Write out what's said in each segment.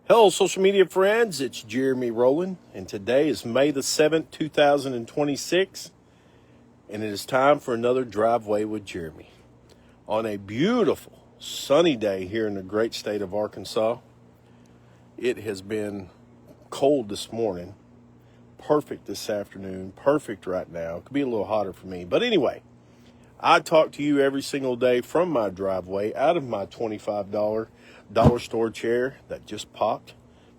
Hello, social media friends. It's Jeremy Rowland, and today is May the 7th, 2026, and it is time for another Driveway with Jeremy. On a beautiful, sunny day here in the great state of Arkansas, it has been cold this morning, perfect this afternoon, perfect right now. It could be a little hotter for me. But anyway, I talk to you every single day from my driveway out of my $25 dollar store chair that just popped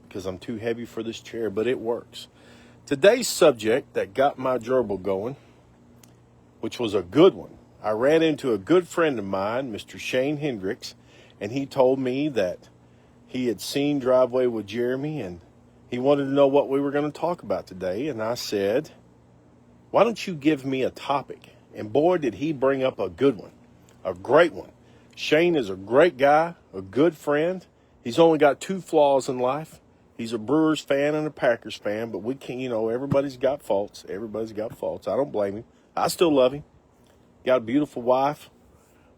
because I'm too heavy for this chair, but it works. Today's subject that got my gerbil going, which was a good one. I ran into a good friend of mine, Mr. Shane Hendricks, and he told me that he had seen Driveway with Jeremy and he wanted to know what we were going to talk about today. And I said, why don't you give me a topic? And boy, did he bring up a good one, a great one. Shane is a great guy, a good friend. He's only got two flaws in life. He's a Brewers fan and a Packers fan, but we can't, everybody's got faults. Everybody's got faults. I don't blame him. I still love him. Got a beautiful wife,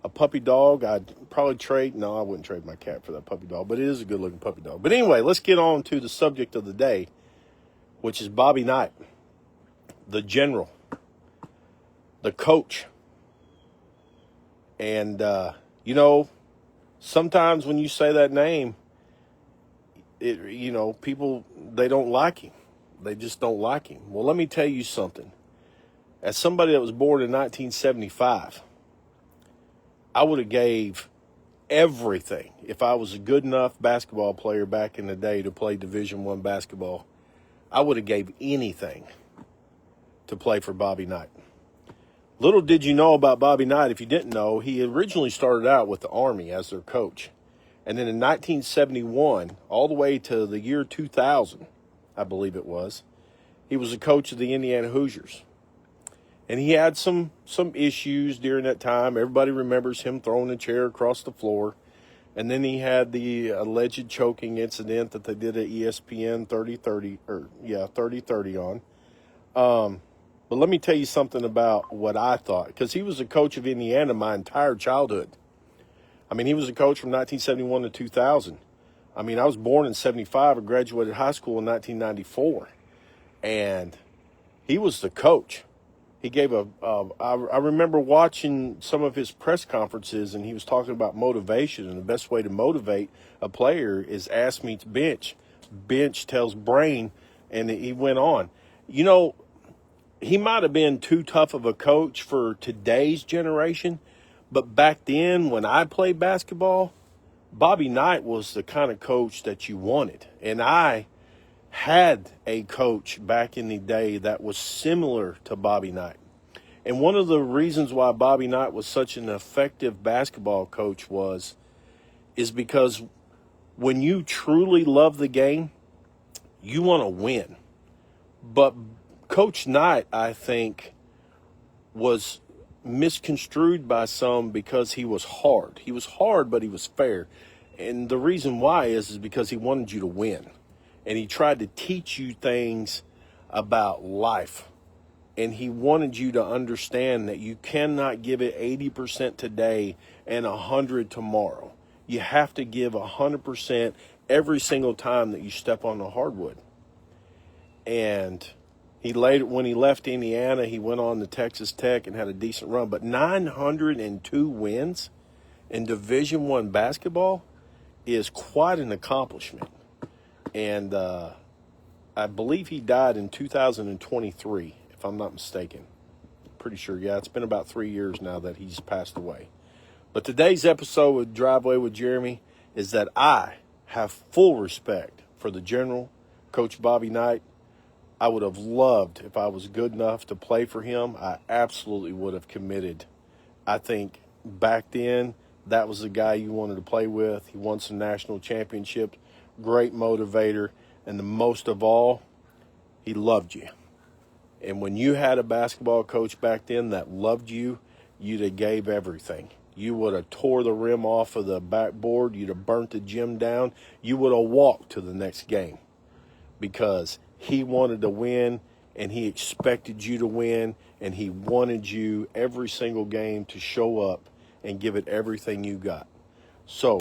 a puppy dog. I'd probably I wouldn't trade my cat for that puppy dog, but it is a good looking puppy dog. But anyway, let's get on to the subject of the day, which is Bobby Knight, the general, the coach. And, sometimes when you say that name, people, they don't like him. They just don't like him. Well, let me tell you something. As somebody that was born in 1975, I would have gave everything if I was a good enough basketball player back in the day to play Division I basketball. I would have gave anything to play for Bobby Knight. Little did you know about Bobby Knight. If you didn't know, he originally started out with the Army as their coach. And then in 1971, all the way to the year 2000, I believe it was, he was the coach of the Indiana Hoosiers. And he had some issues during that time. Everybody remembers him throwing a chair across the floor. And then he had the alleged choking incident that they did at ESPN 30-30 on. But let me tell you something about what I thought, because he was a coach of Indiana my entire childhood. I mean, he was a coach from 1971 to 2000. I mean, I was born in 75 and graduated high school in 1994. And he was the coach. He gave I remember watching some of his press conferences, and he was talking about motivation, and the best way to motivate a player is ass meets bench. Bench tells brain, and he went on. He might have been too tough of a coach for today's generation, but back then when I played basketball, Bobby Knight was the kind of coach that you wanted. And I had a coach back in the day that was similar to Bobby Knight. And one of the reasons why Bobby Knight was such an effective basketball coach is because when you truly love the game, you want to win. But Coach Knight, I think, was misconstrued by some because he was hard. He was hard, but he was fair. And the reason why is because he wanted you to win. And he tried to teach you things about life. And he wanted you to understand that you cannot give it 80% today and 100% tomorrow. You have to give 100% every single time that you step on the hardwood. And when he left Indiana, he went on to Texas Tech and had a decent run. But 902 wins in Division I basketball is quite an accomplishment. And I believe he died in 2023, if I'm not mistaken. Pretty sure, yeah. It's been about 3 years now that he's passed away. But today's episode with Driveway with Jeremy is that I have full respect for the general, Coach Bobby Knight. I would have loved if I was good enough to play for him. I absolutely would have committed. I think back then, that was the guy you wanted to play with. He won some national championships, great motivator, and the most of all, he loved you. And when you had a basketball coach back then that loved you, you'd have gave everything. You would have tore the rim off of the backboard. You'd have burnt the gym down. You would have walked to the next game because he wanted to win, and he expected you to win, and he wanted you every single game to show up and give it everything you got. So,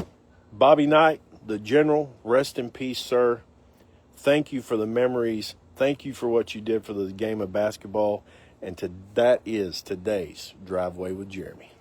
Bobby Knight, the general, rest in peace, sir. Thank you for the memories. Thank you for what you did for the game of basketball. And that is today's Driveway with Jeremy.